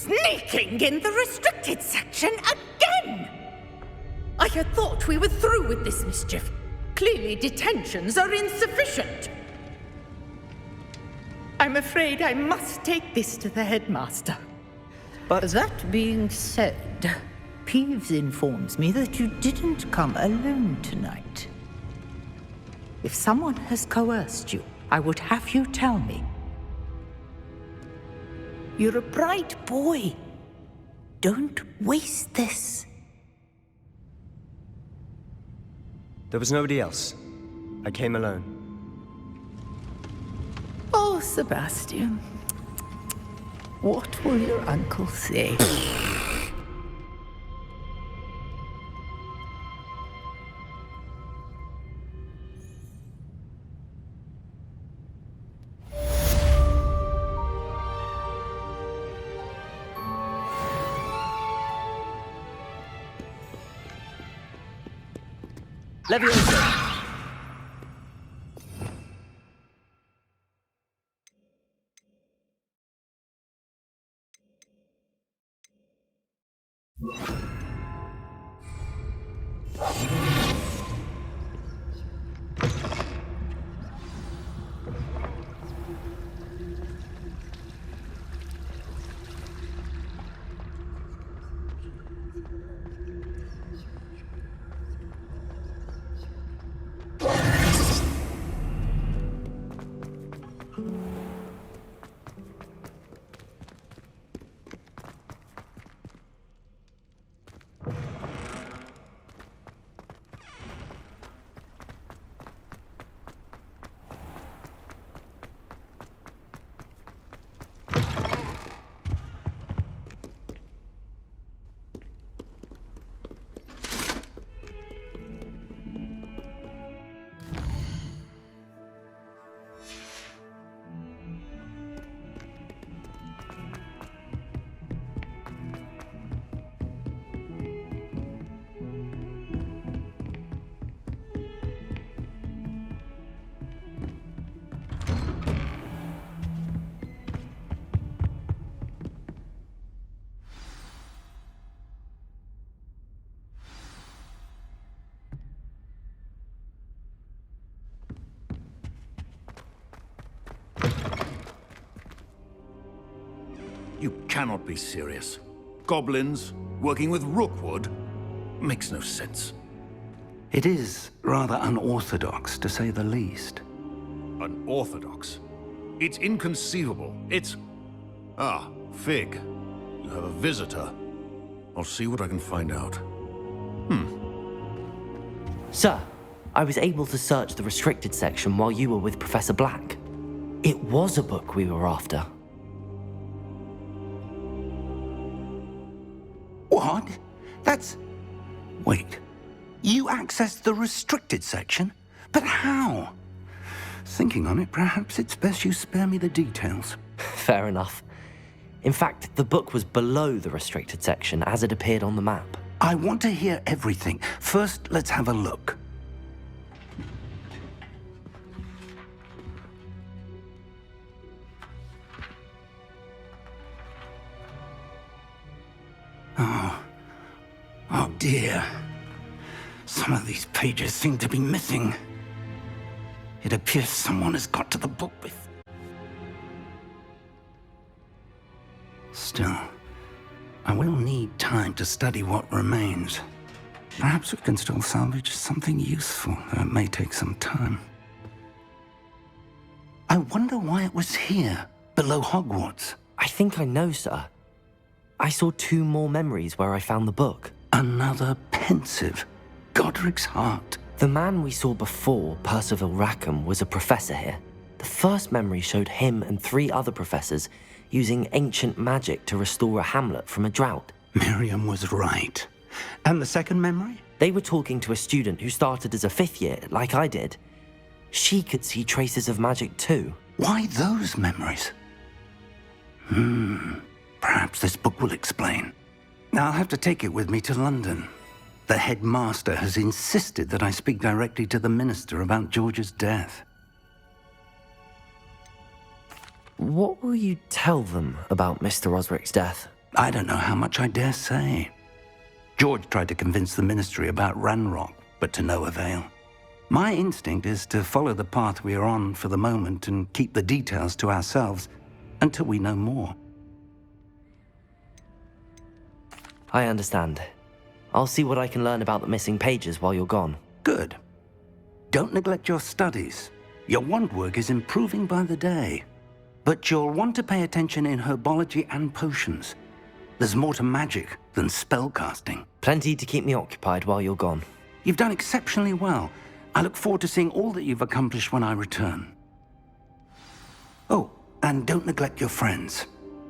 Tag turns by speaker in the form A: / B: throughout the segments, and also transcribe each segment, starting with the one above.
A: Sneaking in the restricted section again! I had thought we were through with this mischief. Clearly detentions are insufficient. I'm afraid I must take this to the headmaster. But that being said, Peeves informs me that you didn't come alone tonight. If someone has coerced you, I would have you tell me. You're a bright boy. Don't waste this.
B: There was nobody else. I came alone.
A: Oh, Sebastian. What will your uncle say?
B: Leviosa!
C: You cannot be serious. Goblins working with Rookwood? Makes no sense.
D: It is rather unorthodox, to say the least.
C: Unorthodox? It's inconceivable. It's... Ah, Fig. You have a visitor. I'll see what I can find out.
E: Sir, I was able to search the restricted section while you were with Professor Black. It was a book we were after.
D: What? That's... Wait. You accessed the restricted section? But how? Thinking on it, perhaps it's best you spare me the details.
E: Fair enough. In fact, the book was below the restricted section as it appeared on the map.
D: I want to hear everything. First, let's have a look. Oh dear. Some of these pages seem to be missing. It appears someone has got to the book with... Still, I will need time to study what remains. Perhaps we can still salvage something useful, though it may take some time. I wonder why it was here, below Hogwarts.
E: I think I know, sir. I saw 2 more memories where I found the book.
D: Another pensive. Godric's heart.
E: The man we saw before, Percival Rackham, was a professor here. The first memory showed him and 3 other professors using ancient magic to restore a hamlet from a drought.
D: Miriam was right. And the second memory?
E: They were talking to a student who started as a 5th year, like I did. She could see traces of magic too.
D: Why those memories? Perhaps this book will explain. I'll have to take it with me to London. The headmaster has insisted that I speak directly to the minister about George's death.
E: What will you tell them about Mr. Osric's death?
D: I don't know how much I dare say. George tried to convince the Ministry about Ranrock, but to no avail. My instinct is to follow the path we are on for the moment and keep the details to ourselves until we know more.
E: I understand. I'll see what I can learn about the missing pages while you're gone.
D: Good. Don't neglect your studies. Your wand work is improving by the day. But you'll want to pay attention in herbology and potions. There's more to magic than spellcasting.
E: Plenty to keep me occupied while you're gone.
D: You've done exceptionally well. I look forward to seeing all that you've accomplished when I return. Oh, and don't neglect your friends.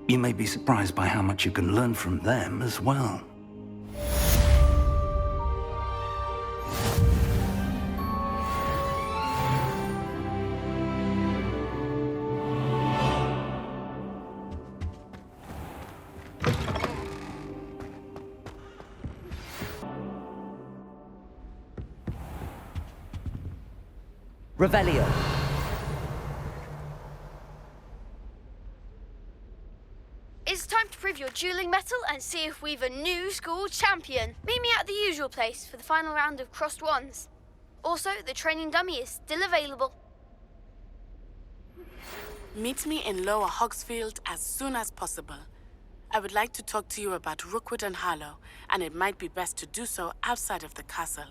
D: You may be surprised by how much you can learn from them as well.
E: Revelio.
F: It's time to prove your dueling mettle and see if we've a new school champion. Meet me at the usual place for the final round of crossed wands. Also, the training dummy is still available.
G: Meet me in Lower Hogsfield as soon as possible. I would like to talk to you about Rookwood and Harlow, and it might be best to do so outside of the castle.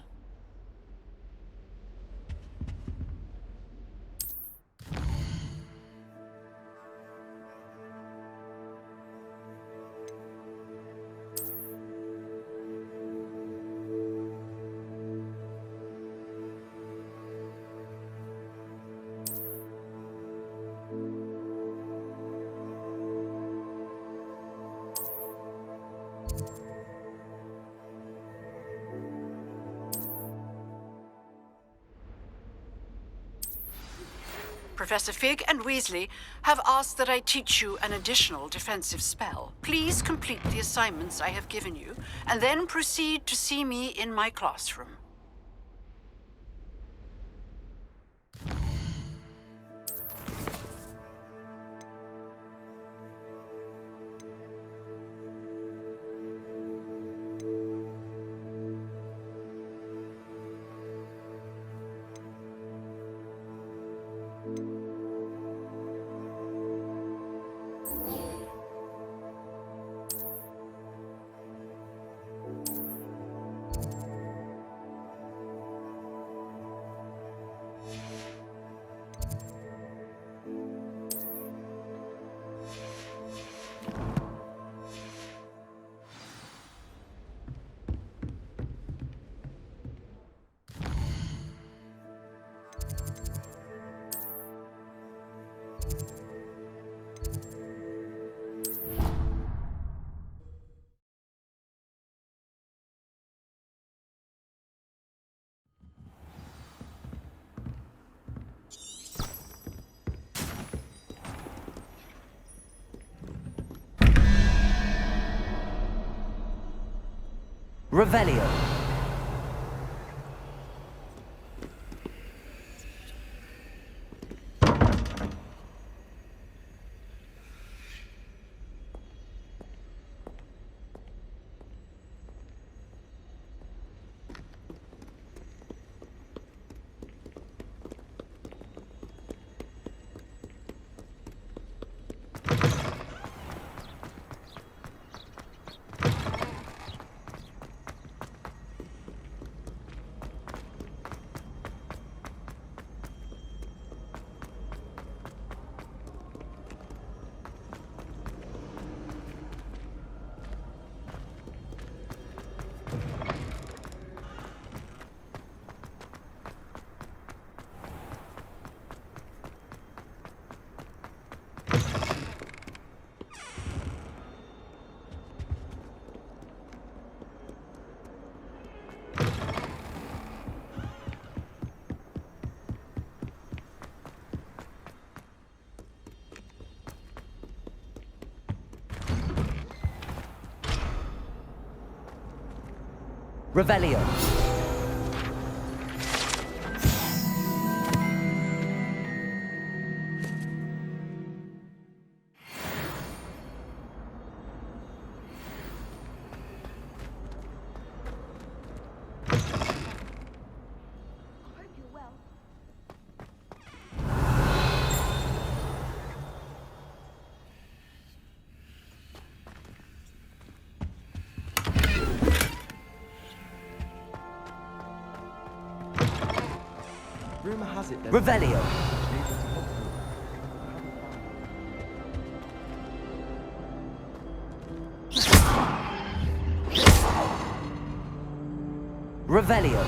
H: Professor Fig and Weasley have asked that I teach you an additional defensive spell. Please complete the assignments I have given you, and then proceed to see me in my classroom.
E: Revelio. Revelio.
I: Rumor has it there's
E: Revelio. Revelio.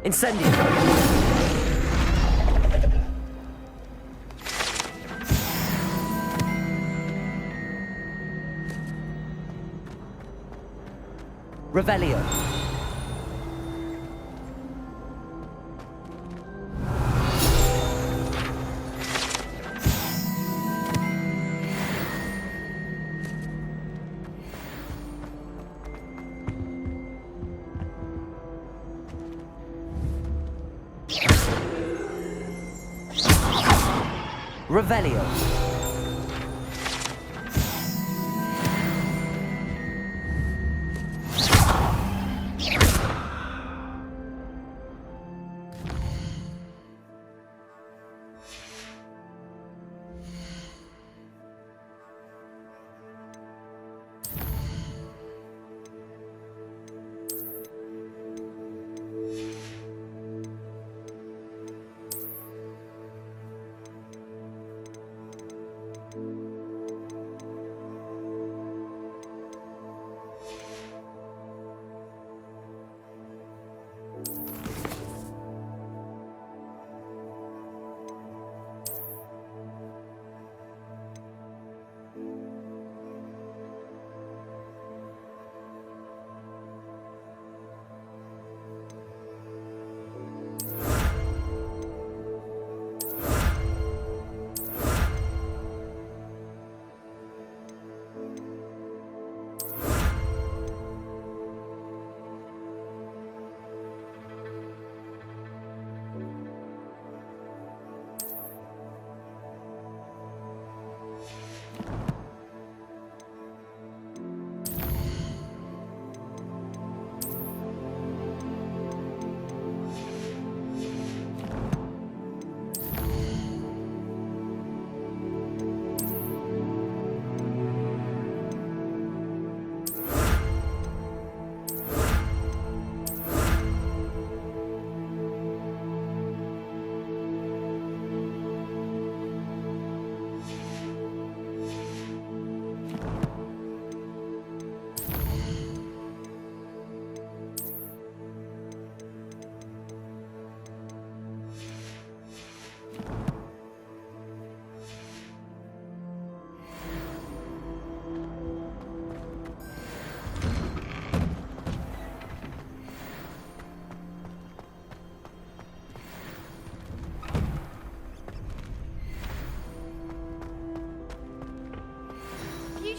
E: Incendio. Revelio. Revelio.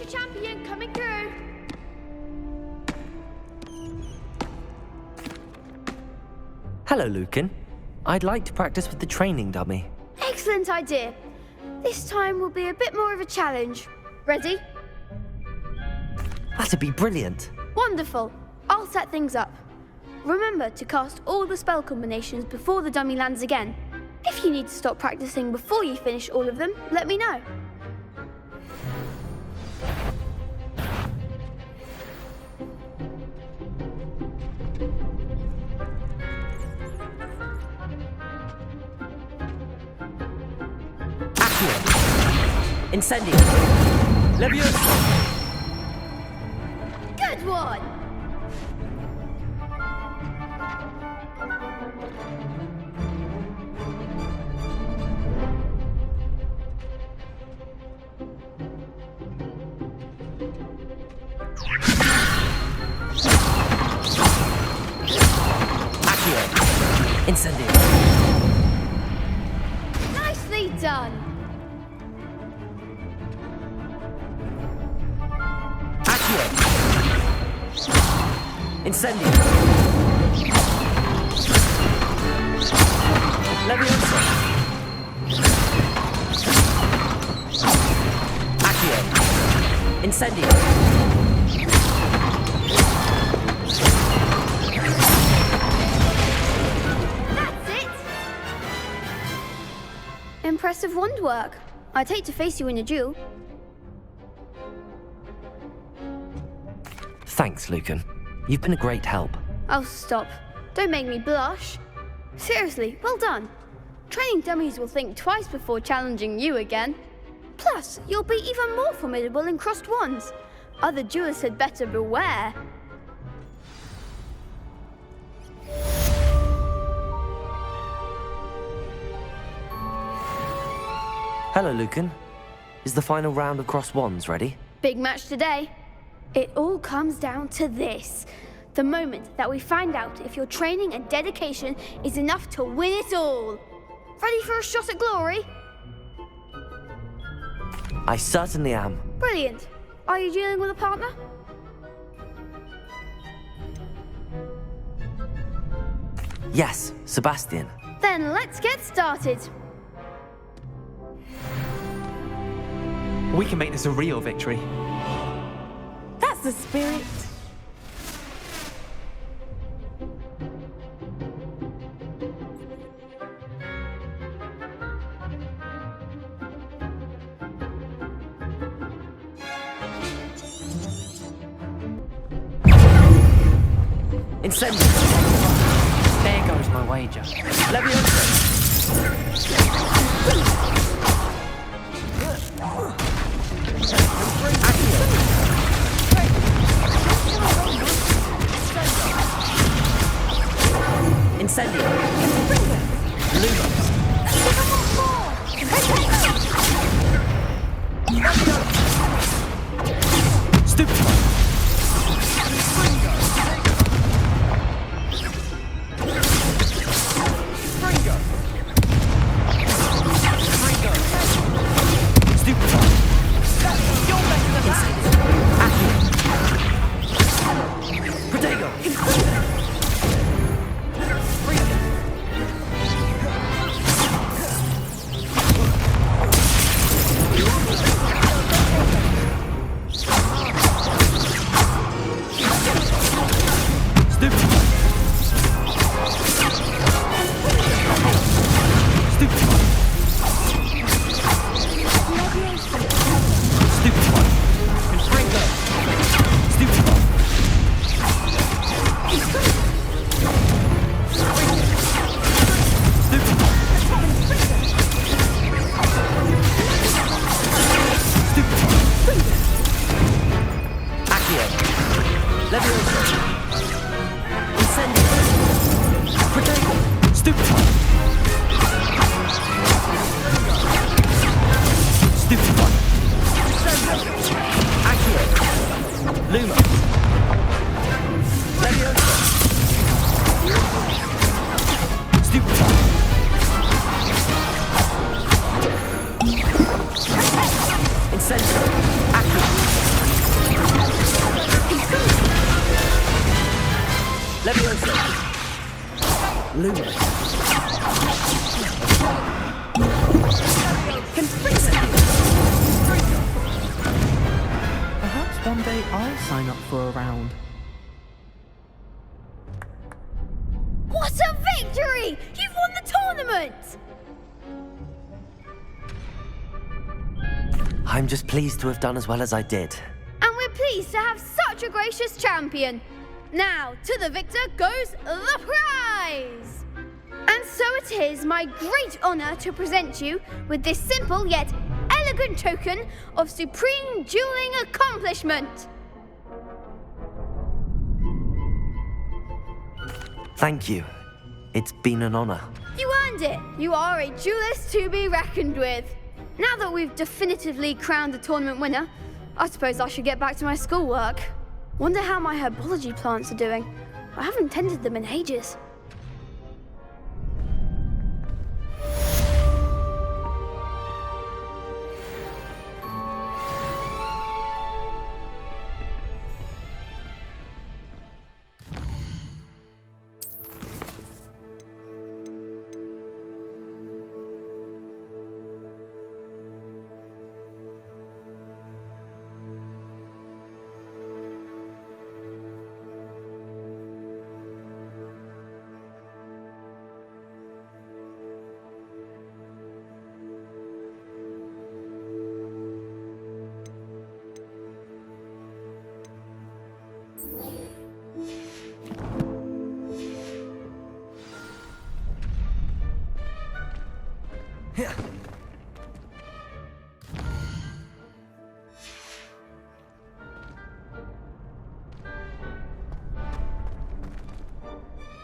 F: Champion coming through.
E: Hello, Lucan. I'd like to practice with the training dummy.
F: Excellent idea. This time will be a bit more of a challenge. Ready?
E: That'd be brilliant.
F: Wonderful. I'll set things up. Remember to cast all the spell combinations before the dummy lands again. If you need to stop practicing before you finish all of them, let me know.
E: Incendio. Leviosa.
F: Good one!
E: Accio. Incendio.
F: Nicely done!
E: Incendio. Leviosa. Accio. Incendio.
F: That's it! Impressive wand work. I'd hate to face you in a duel.
E: Thanks, Lucan. You've been a great help.
F: Oh, stop. Don't make me blush. Seriously, well done. Training dummies will think twice before challenging you again. Plus, you'll be even more formidable in crossed wands. Other duelists had better beware.
E: Hello, Lucan. Is the final round of crossed wands ready?
F: Big match today. It all comes down to this. The moment that we find out if your training and dedication is enough to win it all. Ready for a shot at glory?
E: I certainly am.
F: Brilliant. Are you dealing with a partner?
E: Yes, Sebastian.
F: Then let's get started.
I: We can make this a real victory.
J: That's the spirit.
E: Incendio.
I: There goes my wager.
E: Incendio. Lumos. Stupefy.
I: Perhaps one day I'll sign up for a round.
F: What a victory! You've won the tournament!
E: I'm just pleased to have done as well as I did.
F: And we're pleased to have such a gracious champion. Now, to the victor goes the prize! And so it is my great honor to present you with this simple yet elegant token of supreme dueling accomplishment.
E: Thank you. It's been an honor.
F: You earned it. You are a duelist to be reckoned with. Now that we've definitively crowned the tournament winner, I suppose I should get back to my schoolwork. Wonder how my herbology plants are doing. I haven't tended them in ages.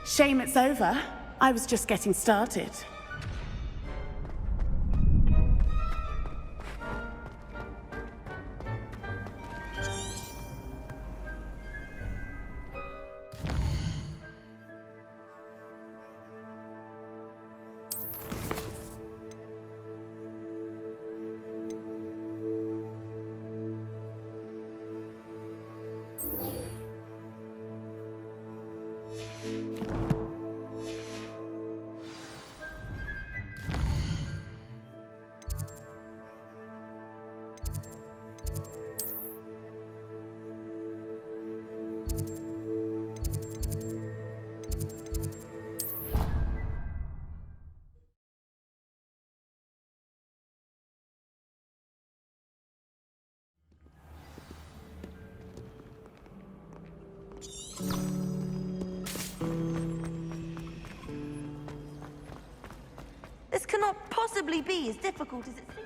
J: Shame it's over. I was just getting started.
K: This cannot possibly be as difficult as it seems.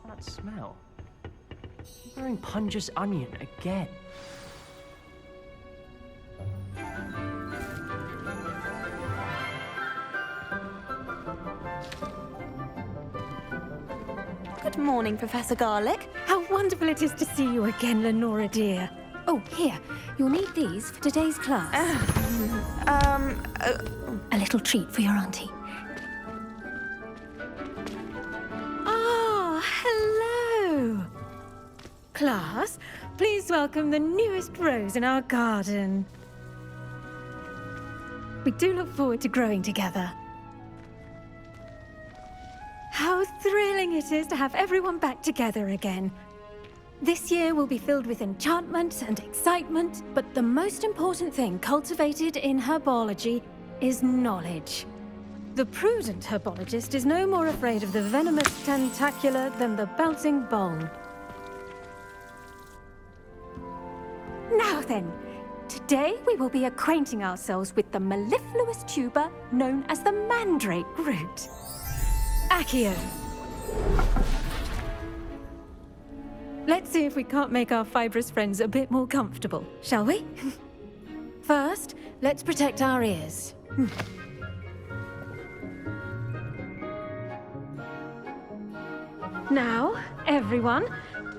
I: What's that smell? I'm wearing Punja's onion again.
K: Good morning, Professor Garlic.
L: How wonderful it is to see you again, Lenora dear. Oh, here, you'll need these for today's class. A little treat for your auntie. Ah, hello. Class, please welcome the newest rose in our garden. We do look forward to growing together. How thrilling it is to have everyone back together again. This year will be filled with enchantment and excitement, but the most important thing cultivated in herbology is knowledge. The prudent herbologist is no more afraid of the venomous tentacular than the bouncing bone. Now then, today we will be acquainting ourselves with the mellifluous tuber known as the mandrake root. Accio. Let's see if we can't make our fibrous friends a bit more comfortable, shall we? First, let's protect our ears. Now, everyone,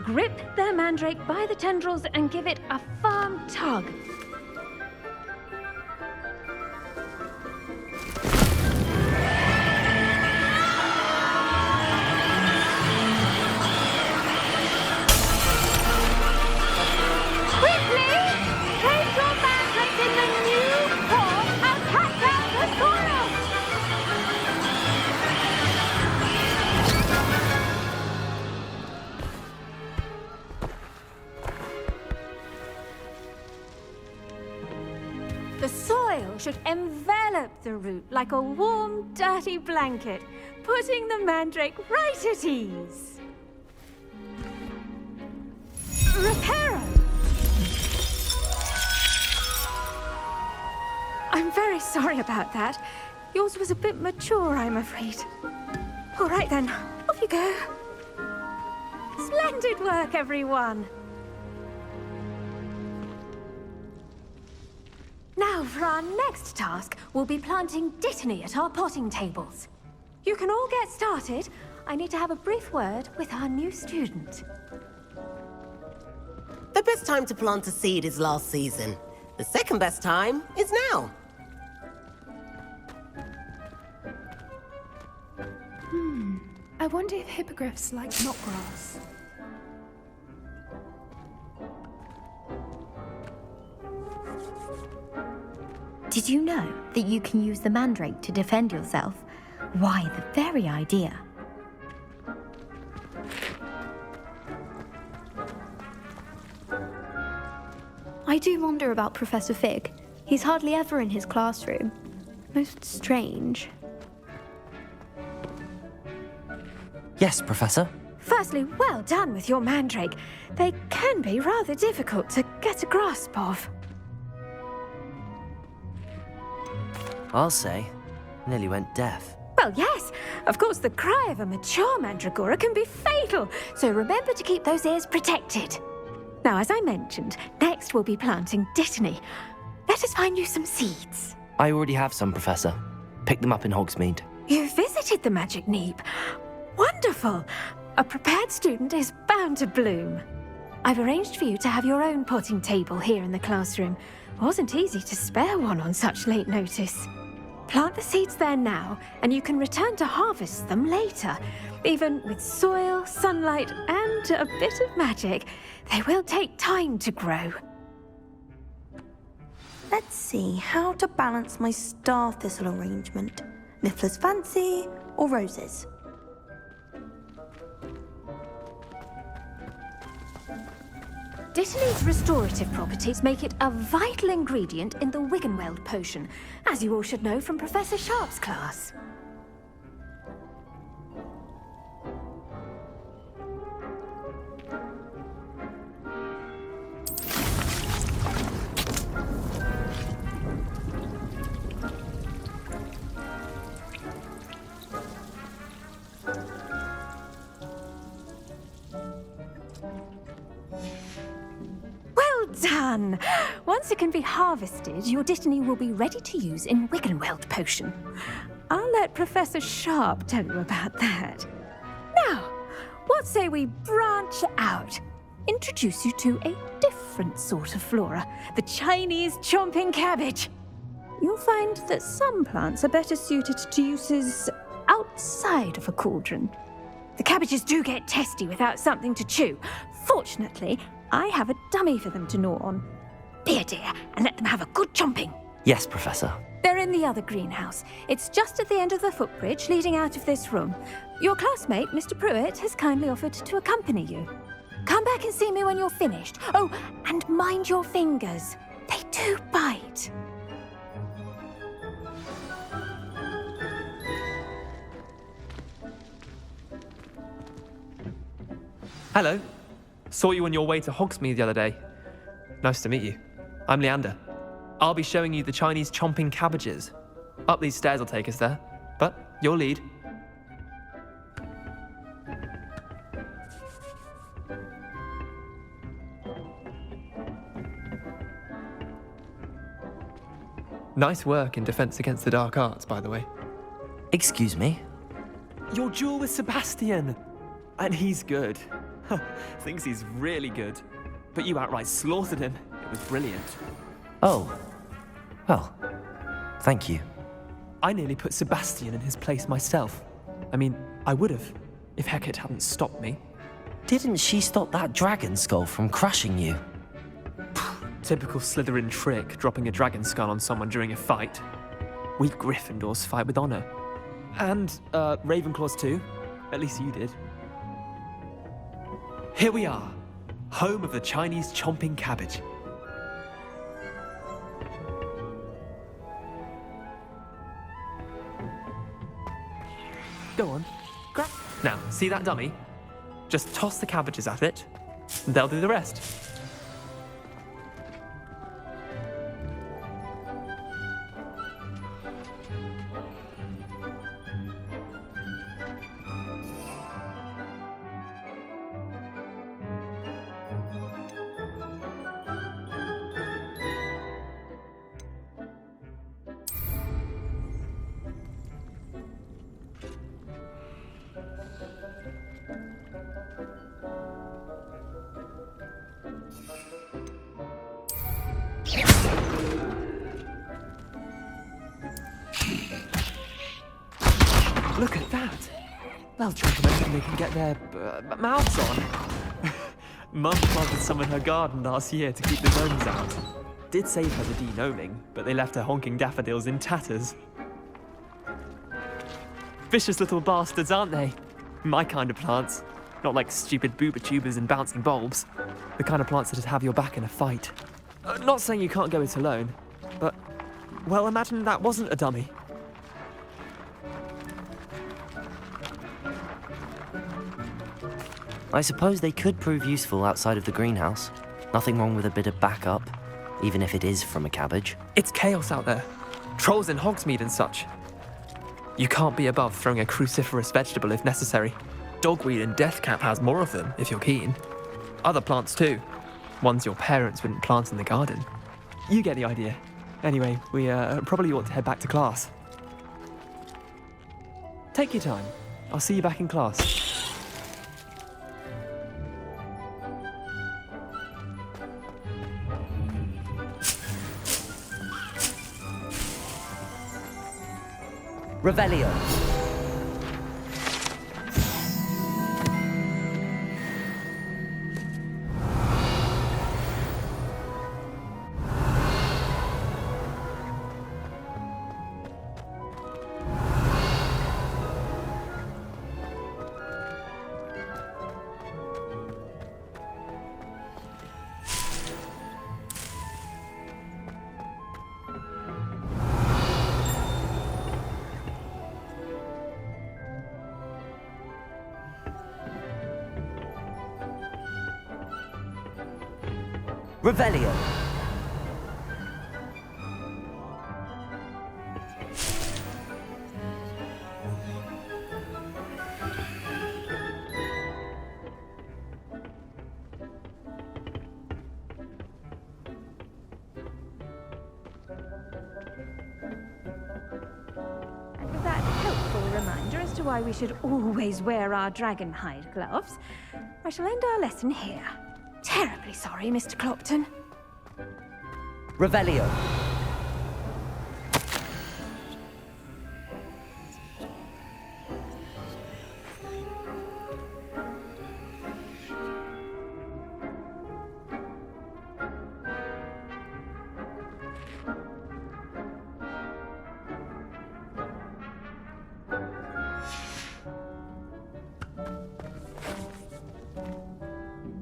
L: grip their mandrake by the tendrils and give it a firm tug. The soil should envelop the root like a warm, dirty blanket, putting the mandrake right at ease. Reparo! I'm very sorry about that. Yours was a bit mature, I'm afraid. All right then, off you go. Splendid work, everyone. Now, for our next task, we'll be planting dittany at our potting tables. You can all get started. I need to have a brief word with our new student.
M: The best time to plant a seed is last season. The second best time is now.
N: I wonder if hippogriffs like knotgrass.
O: Did you know that you can use the mandrake to defend yourself? Why, the very idea.
F: I do wonder about Professor Fig. He's hardly ever in his classroom. Most strange.
E: Yes, Professor.
L: Firstly, well done with your mandrake. They can be rather difficult to get a grasp of.
E: I'll say, nearly went deaf.
L: Well, yes. Of course, the cry of a mature mandragora can be fatal, so remember to keep those ears protected. Now, as I mentioned, next we'll be planting dittany. Let us find you some seeds.
E: I already have some, Professor. Picked them up in Hogsmeade.
L: You visited the Magic Neep. Wonderful. A prepared student is bound to bloom. I've arranged for you to have your own potting table here in the classroom. Wasn't easy to spare one on such late notice. Plant the seeds there now, and you can return to harvest them later. Even with soil, sunlight, and a bit of magic, they will take time to grow.
K: Let's see how to balance my star thistle arrangement. Niffler's fancy or roses?
L: Dittany's restorative properties make it a vital ingredient in the Wiggenweld potion, as you all should know from Professor Sharp's class. Done! Once it can be harvested, your dittany will be ready to use in Wiggenweld potion. I'll let Professor Sharp tell you about that. Now, what say we branch out? Introduce you to a different sort of flora, the Chinese chomping cabbage. You'll find that some plants are better suited to uses outside of a cauldron. The cabbages do get testy without something to chew. Fortunately, I have a dummy for them to gnaw on. Be a dear and let them have a good chomping.
E: Yes, Professor.
L: They're in the other greenhouse. It's just at the end of the footbridge leading out of this room. Your classmate, Mr. Pruitt, has kindly offered to accompany you. Come back and see me when you're finished. Oh, and mind your fingers. They do bite.
P: Hello. Saw you on your way to Hogsmeade the other day. Nice to meet you. I'm Leander. I'll be showing you the Chinese chomping cabbages. Up these stairs will take us there, but your lead. Nice work in Defense Against the Dark Arts, by the way.
E: Excuse me?
P: Your duel with Sebastian! And he's good. Thinks he's really good. But you outright slaughtered him. It was brilliant.
E: Oh. Well, thank you.
P: I nearly put Sebastian in his place myself. I mean, I would have, if Hecate hadn't stopped me.
E: Didn't she stop that dragon skull from crushing you?
P: Typical Slytherin trick, dropping a dragon skull on someone during a fight. We Gryffindors fight with honor. And, Ravenclaws too. At least you did. Here we are, home of the Chinese chomping cabbage. Go on, grab. Now, see that dummy? Just toss the cabbages at it, and they'll do the rest. Look at that! They'll chomp on anything they can get their mouths on. Mum planted some in her garden last year to keep the gnomes out. Did save her the de-gnoming, but they left her honking daffodils in tatters. Vicious little bastards, aren't they? My kind of plants. Not like stupid booba tubers and bouncing bulbs. The kind of plants that'd have your back in a fight. Not saying you can't go it alone, but, well, imagine that wasn't a dummy.
E: I suppose they could prove useful outside of the greenhouse. Nothing wrong with a bit of backup, even if it is from a cabbage.
P: It's chaos out there. Trolls in Hogsmeade and such. You can't be above throwing a cruciferous vegetable if necessary. Dogweed and deathcap has more of them, if you're keen. Other plants too. Ones your parents wouldn't plant in the garden. You get the idea. Anyway, we probably ought to head back to class. Take your time. I'll see you back in class.
E: Revelio. Revelio.
L: And with that helpful reminder as to why we should always wear our dragon hide gloves, I shall end our lesson here. Terribly sorry, Mr. Clopton.
E: Revelio.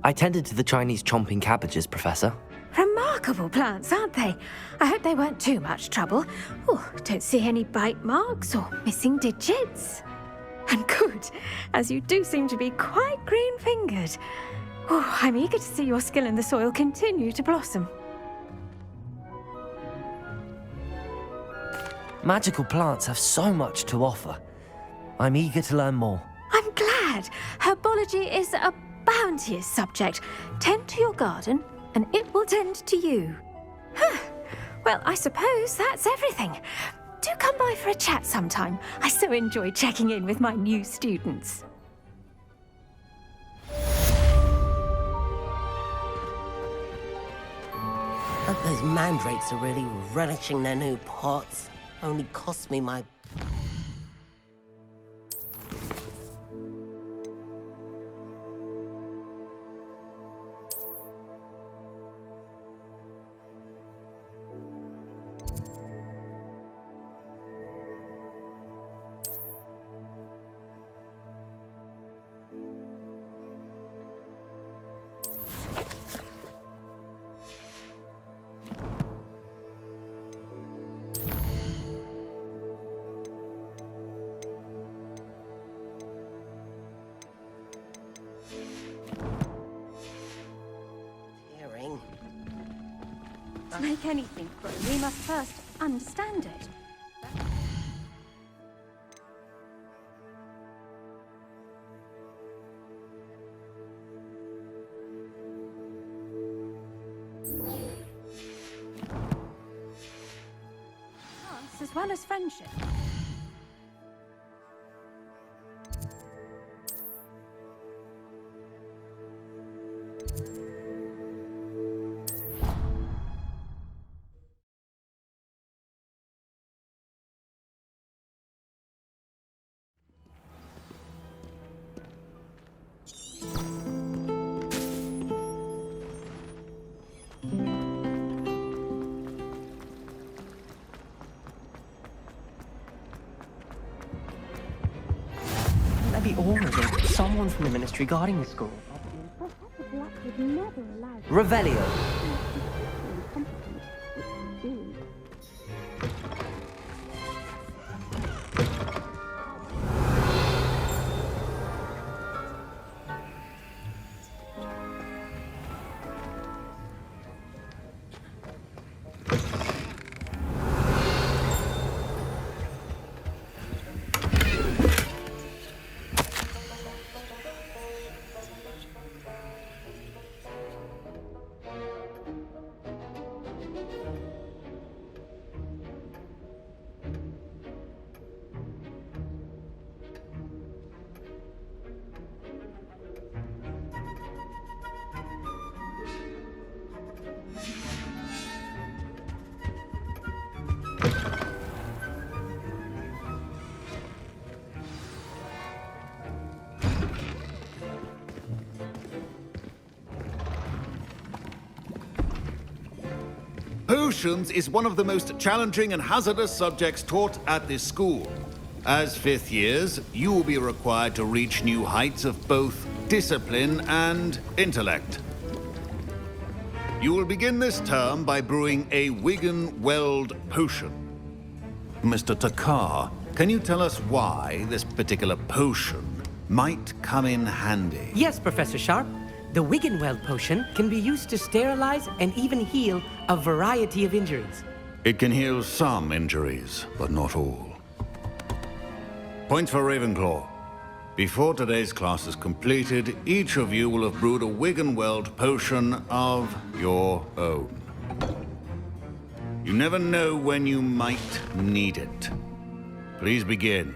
E: I tended to the Chinese chomping cabbages, Professor.
L: Remarkable plants, aren't they? I hope they weren't too much trouble. Oh, don't see any bite marks or missing digits. And good, as you do seem to be quite green-fingered. Oh, I'm eager to see your skill in the soil continue to blossom.
E: Magical plants have so much to offer. I'm eager to learn more.
L: I'm glad. Herbology is a bounteous subject. Tend to your garden, and it will tend to you. Huh. Well, I suppose that's everything. Do come by for a chat sometime. I so enjoy checking in with my new students.
M: Those mandrakes are really relishing their new pots. Only cost me my...
L: To make anything grow, we must first understand it. Chance as well as friendship.
I: Maybe all of it. Someone from the ministry guarding the school.
E: Revelio.
C: Potions is one of the most challenging and hazardous subjects taught at this school. As fifth years, you will be required to reach new heights of both discipline and intellect. You will begin this term by brewing a Wiggenweld potion. Mr. Takar, can you tell us why this particular potion might come in handy?
Q: Yes, Professor Sharp. The Wiggenweld potion can be used to sterilize and even heal a variety of injuries.
C: It can heal some injuries, but not all. Points for Ravenclaw. Before today's class is completed, each of you will have brewed a Wiggenweld potion of your own. You never know when you might need it. Please begin.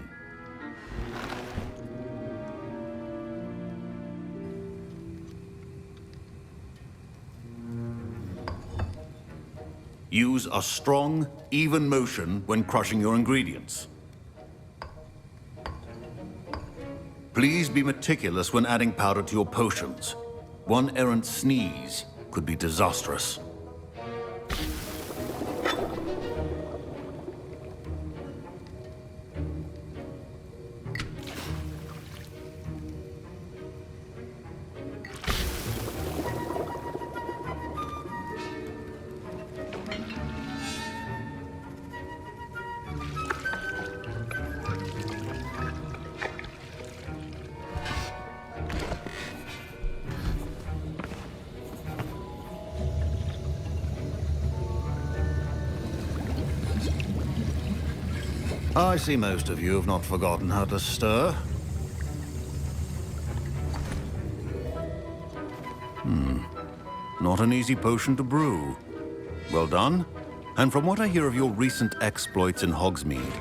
C: Use a strong, even motion when crushing your ingredients. Please be meticulous when adding powder to your potions. One errant sneeze could be disastrous. I see most of you have not forgotten how to stir. Not an easy potion to brew. Well done. And from what I hear of your recent exploits in Hogsmeade,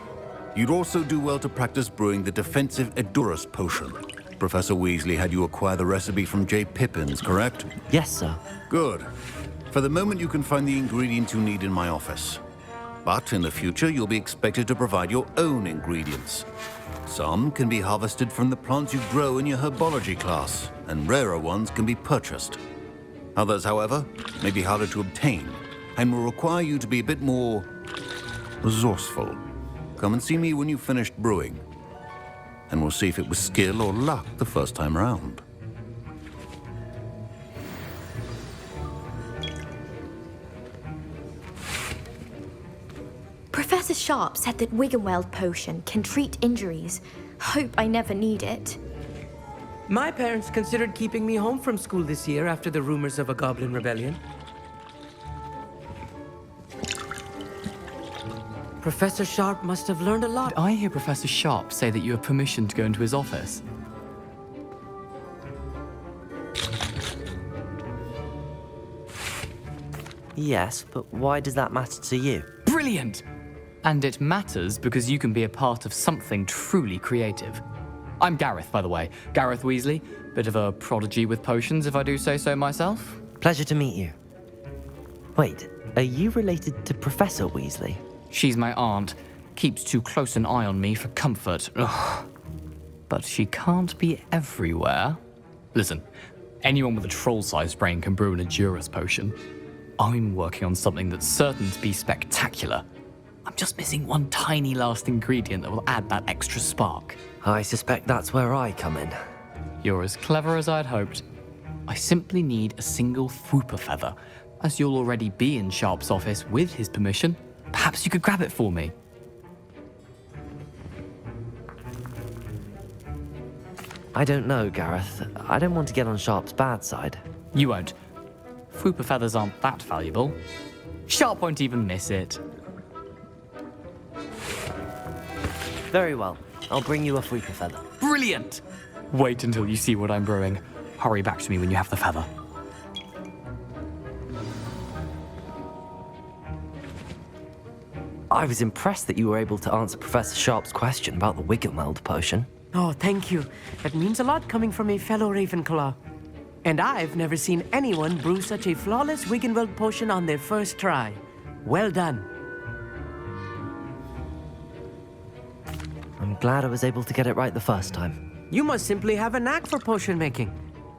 C: you'd also do well to practice brewing the defensive Edurus potion. Professor Weasley had you acquire the recipe from J. Pippins, correct?
E: Yes, sir.
C: Good. For the moment, you can find the ingredients you need in my office. But in the future, you'll be expected to provide your own ingredients. Some can be harvested from the plants you grow in your herbology class, and rarer ones can be purchased. Others, however, may be harder to obtain, and will require you to be a bit more resourceful. Come and see me when you've finished brewing, and we'll see if it was skill or luck the first time around.
O: Professor Sharp said that Wiggenweld potion can treat injuries. Hope I never need it.
Q: My parents considered keeping me home from school this year after the rumors of a goblin rebellion. Professor Sharp must have learned a lot.
R: Did I hear Professor Sharp say that you have permission to go into his office?
E: Yes, but why does that matter to you?
R: Brilliant! And it matters because you can be a part of something truly creative. I'm Gareth, by the way. Gareth Weasley. Bit of a prodigy with potions, if I do say so myself.
E: Pleasure to meet you. Wait, are you related to Professor Weasley?
R: She's my aunt. Keeps too close an eye on me for comfort. Ugh. But she can't be everywhere. Listen, anyone with a troll-sized brain can brew an Edurus potion. I'm working on something that's certain to be spectacular. I'm just missing one tiny last ingredient that will add that extra spark.
E: I suspect that's where I come in.
R: You're as clever as I'd hoped. I simply need a single Fwooper feather. As you'll already be in Sharp's office with his permission, perhaps you could grab it for me.
E: I don't know, Gareth. I don't want to get on Sharp's bad side.
R: You won't. Fwooper feathers aren't that valuable. Sharp won't even miss it.
E: Very well. I'll bring you a Fwooper feather.
R: Brilliant! Wait until you see what I'm brewing. Hurry back to me when you have the feather.
E: I was impressed that you were able to answer Professor Sharp's question about the Wiggenweld potion.
Q: Oh, thank you. That means a lot coming from a fellow Ravenclaw. And I've never seen anyone brew such a flawless Wiggenweld potion on their first try. Well done.
E: I'm glad I was able to get it right the first time.
Q: You must simply have a knack for potion making.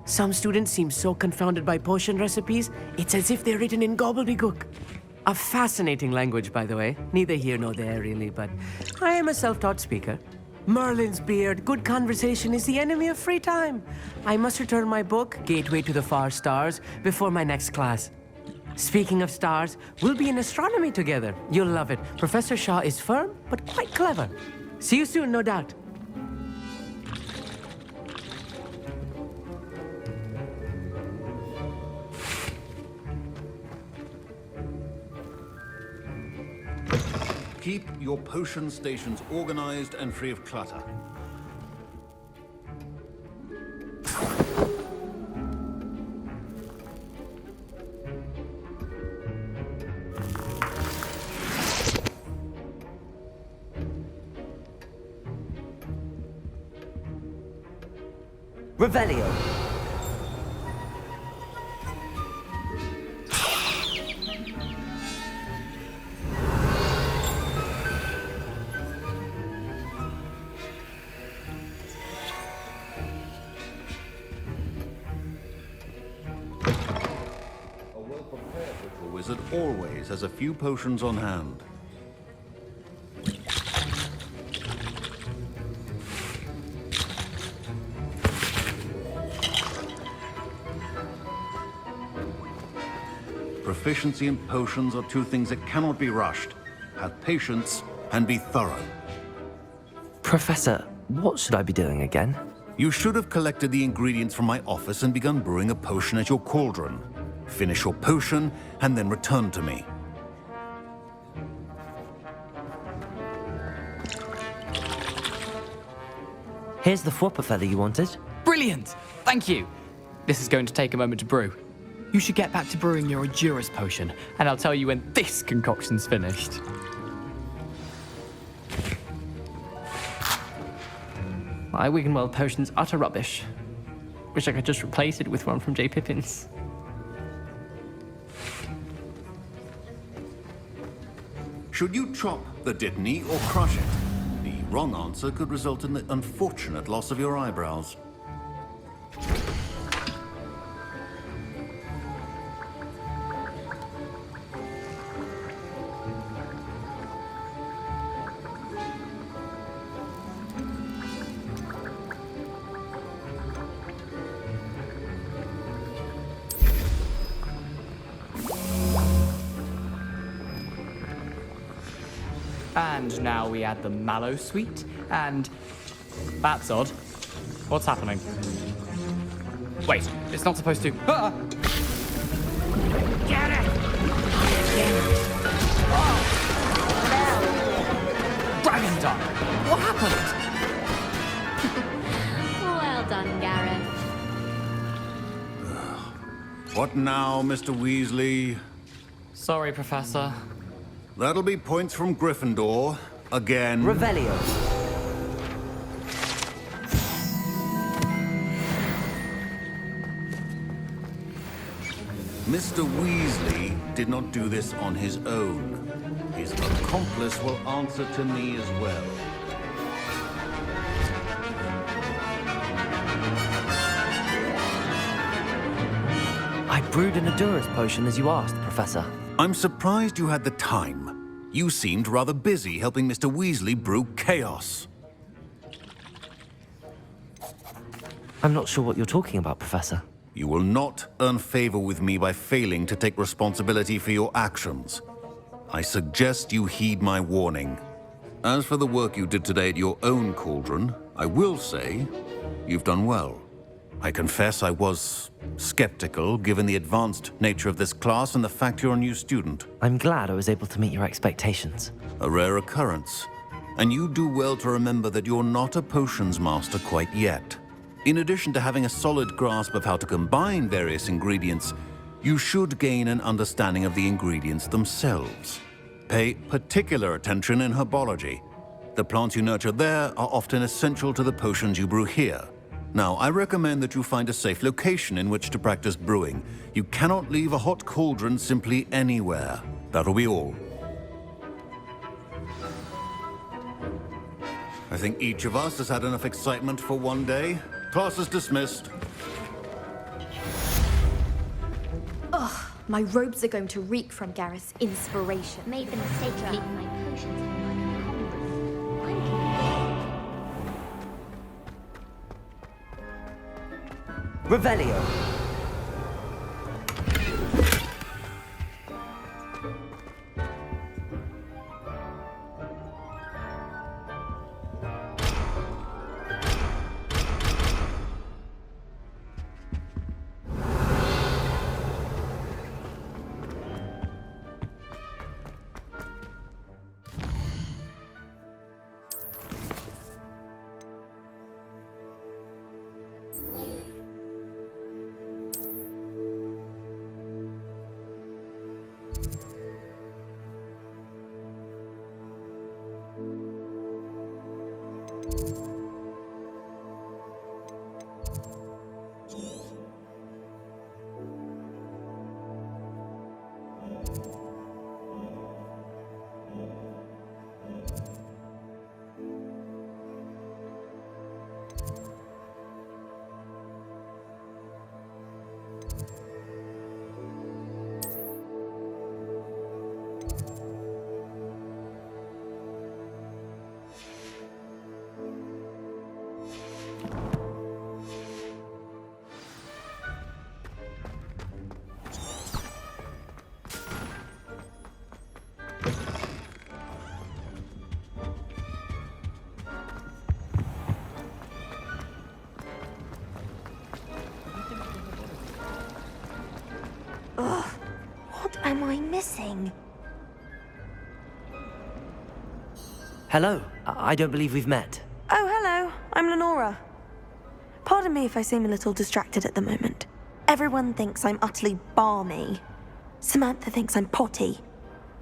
Q: Some students seem so confounded by potion recipes, it's as if they're written in gobbledygook. A fascinating language, by the way. Neither here nor there, really, but I am a self-taught speaker. Merlin's beard, good conversation is the enemy of free time. I must return my book, Gateway to the Far Stars, before my next class. Speaking of stars, we'll be in astronomy together. You'll love it. Professor Shaw is firm, but quite clever. See you soon, no doubt.
C: Keep your potion stations organized and free of clutter.
E: Revelio.
C: A well-prepared ritual wizard always has a few potions on hand. Proficiency and potions are two things that cannot be rushed. Have patience and be thorough.
E: Professor, what should I be doing again?
C: You should have collected the ingredients from my office and begun brewing a potion at your cauldron. Finish your potion and then return to me.
E: Here's the flopper feather you wanted.
R: Brilliant! Thank you! This is going to take a moment to brew. You should get back to brewing your Edurus potion, and I'll tell you when this concoction's finished.
I: My Wiggenweld potion's utter rubbish. Wish I could just replace it with one from J. Pippin's.
C: Should you chop the Dittany or crush it? The wrong answer could result in the unfortunate loss of your eyebrows.
R: And now we add the mallow sweet, and... That's odd. What's happening? Wait, it's not supposed to... Ah!
M: Get it!
R: Dragon Dog! What happened?
O: Well done, Gareth.
C: What now, Mr. Weasley?
R: Sorry, Professor.
C: That'll be points from Gryffindor. Again.
E: Revelio.
C: Mr. Weasley did not do this on his own. His accomplice will answer to me as well.
E: I brewed an Edurus potion as you asked, Professor.
C: I'm surprised you had the time. You seemed rather busy helping Mr. Weasley brew chaos.
E: I'm not sure what you're talking about, Professor.
C: You will not earn favor with me by failing to take responsibility for your actions. I suggest you heed my warning. As for the work you did today at your own cauldron, I will say you've done well. I confess I was skeptical, given the advanced nature of this class and the fact you're a new student.
E: I'm glad I was able to meet your expectations.
C: A rare occurrence. And you do well to remember that you're not a potions master quite yet. In addition to having a solid grasp of how to combine various ingredients, you should gain an understanding of the ingredients themselves. Pay particular attention in herbology. The plants you nurture there are often essential to the potions you brew here. Now, I recommend that you find a safe location in which to practice brewing. You cannot leave a hot cauldron simply anywhere. That'll be all. I think each of us has had enough excitement for one day. Class is dismissed.
O: Ugh,
S: My robes are going to reek from Gareth's inspiration.
O: Made the mistake of leaving my potions in
E: Revelio.
K: Ugh, what am I missing?
E: Hello. I don't believe we've met.
K: Oh, hello. I'm Lenora. Pardon me if I seem a little distracted at the moment. Everyone thinks I'm utterly balmy. Samantha thinks I'm potty.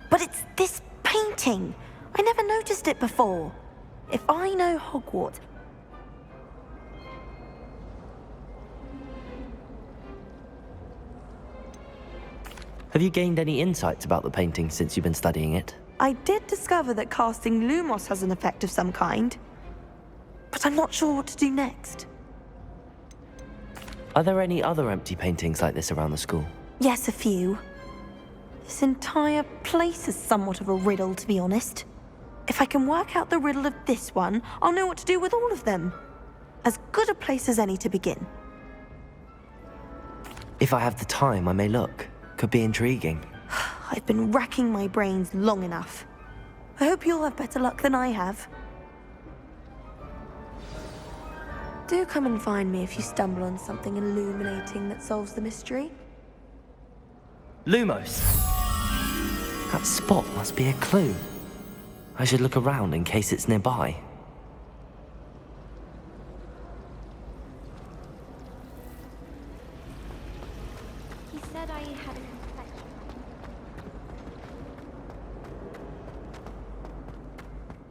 K: But it's this painting. I never noticed it before. If I know Hogwarts...
E: Have you gained any insights about the painting since you've been studying it?
K: I did discover that casting Lumos has an effect of some kind. But I'm not sure what to do next.
E: Are there any other empty paintings like this around the school?
K: Yes, a few. This entire place is somewhat of a riddle, to be honest. If I can work out the riddle of this one, I'll know what to do with all of them. As good a place as any to begin.
E: If I have the time, I may look. Could be intriguing.
K: I've been racking my brains long enough. I hope you'll have better luck than I have. Do come and find me if you stumble on something illuminating that solves the mystery.
E: Lumos! That spot must be a clue. I should look around in case it's nearby.
O: He said I had a complexion.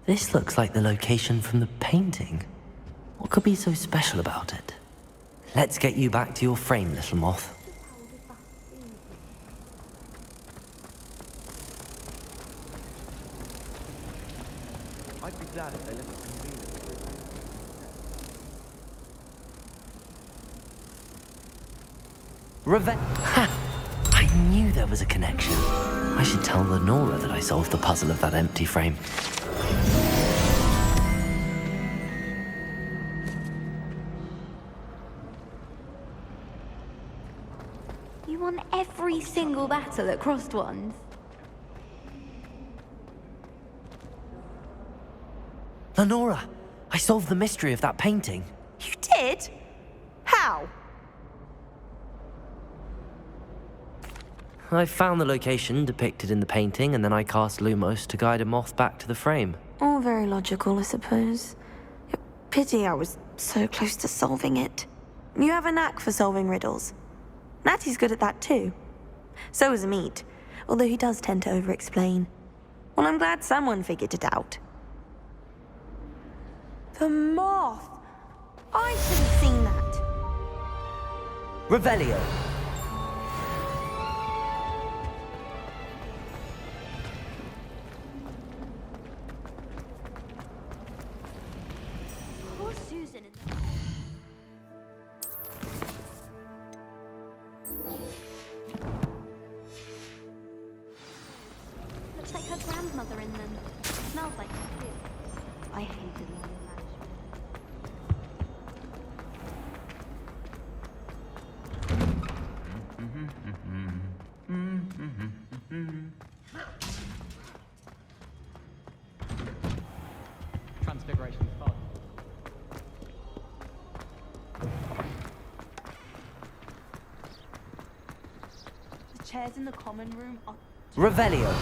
E: This looks like the location from the painting. What could be so special about it? Let's get you back to your frame, little moth.
P: I'd be glad if they left us convenient.
E: Ha! I knew there was a connection. I should tell Lenora that I solved the puzzle of that empty frame.
O: You won every single battle at Crossed Ones.
E: Lenora, I solved the mystery of that painting.
K: You did? How?
E: I found the location depicted in the painting, and then I cast Lumos to guide a moth back to the frame.
K: All very logical, I suppose. Pity I was so close to solving it. You have a knack for solving riddles. Natty's good at that too. So is Amit, although he does tend to over-explain. Well, I'm glad someone figured it out. The moth! I should have seen that.
E: Revelio.
O: Poor Susan and...
K: chairs in the common room are...
E: Revelio.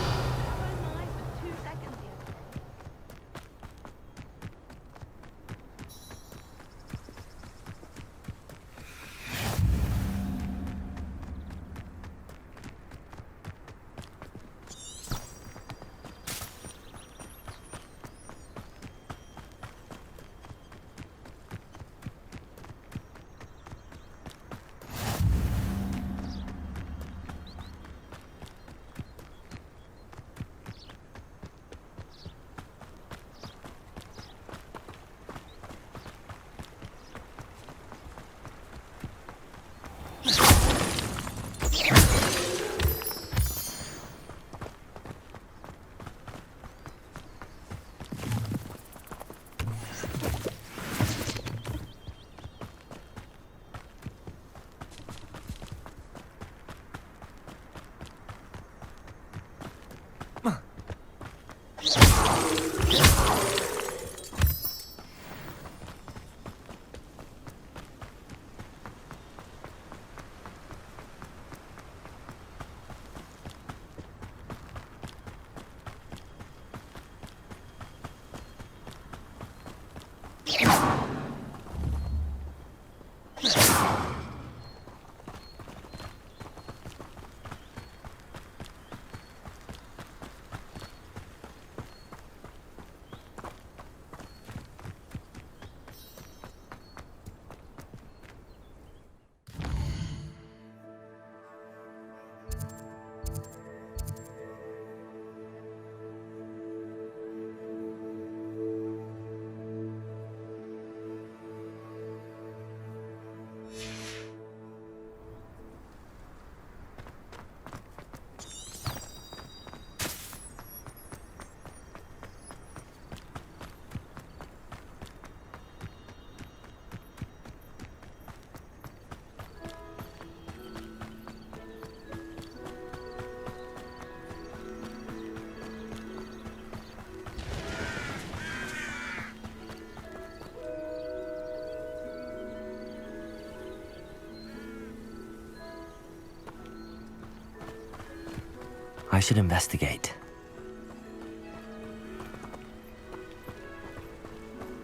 E: I should investigate.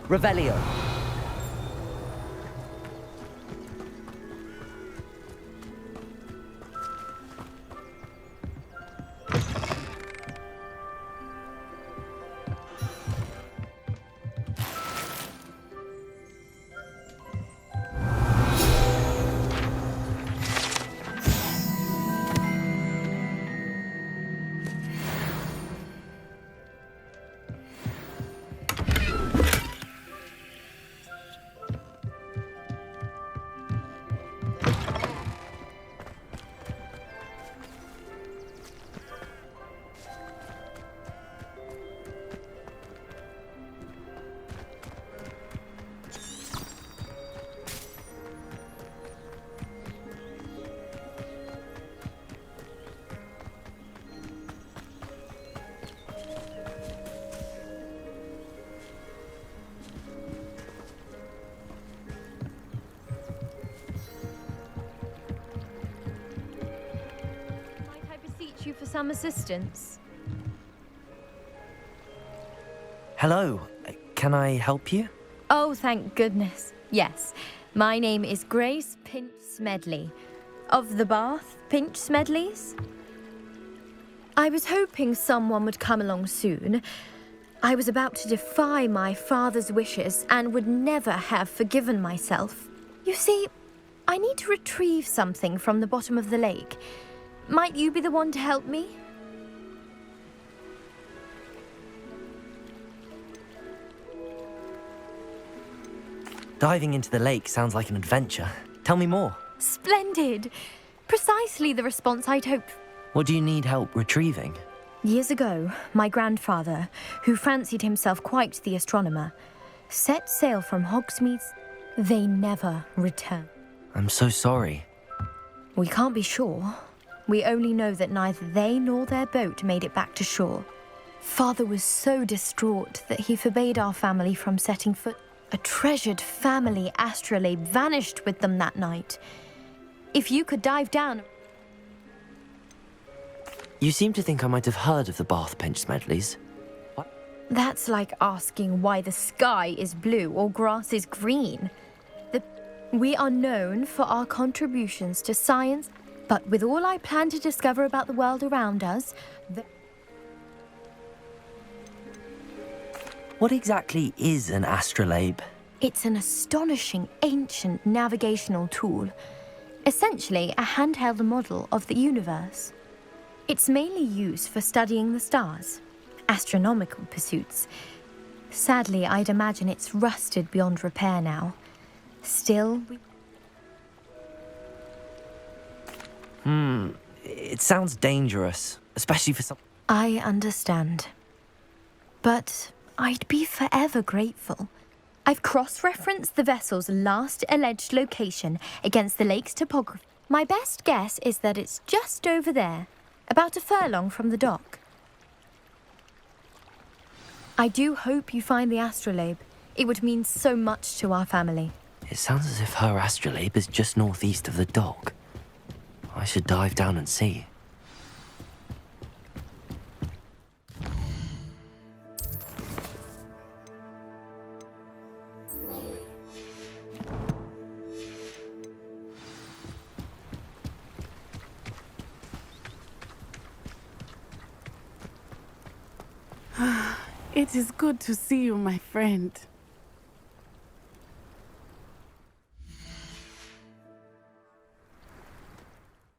E: Revelio.
T: You for some assistance.
E: Hello. Can I help you?
T: Oh, thank goodness. Yes. My name is Grace Pinch Smedley. Of the Bath Pinch Smedleys. I was hoping someone would come along soon. I was about to defy my father's wishes and would never have forgiven myself. You see, I need to retrieve something from the bottom of the lake. Might you be the one to help me?
E: Diving into the lake sounds like an adventure. Tell me more.
T: Splendid! Precisely the response I'd hoped.
E: What do you need help retrieving?
T: Years ago, my grandfather, who fancied himself quite the astronomer, set sail from Hogsmeade. They never returned.
E: I'm so sorry.
T: We can't be sure. We only know that neither they nor their boat made it back to shore. Father was so distraught that he forbade our family from setting foot. A treasured family astrolabe vanished with them that night. If you could dive down...
E: You seem to think I might have heard of the Bath Pinch Smedleys.
T: That's like asking why the sky is blue or grass is green. We are known for our contributions to science, but with all I plan to discover about the world around us,
E: What exactly is an astrolabe?
T: it's an astonishing ancient navigational tool. Essentially, a handheld model of the universe. It's mainly used for studying the stars, astronomical pursuits. Sadly, I'd imagine it's rusted beyond repair now. Still,
E: It sounds dangerous, especially for some...
T: I understand. But I'd be forever grateful. I've cross-referenced the vessel's last alleged location against the lake's topography. My best guess is that it's just over there, about a furlong from the dock. I do hope you find the astrolabe. It would mean so much to our family.
E: It sounds as if her astrolabe is just northeast of the dock. I should dive down and see.
J: It is good to see you, my friend.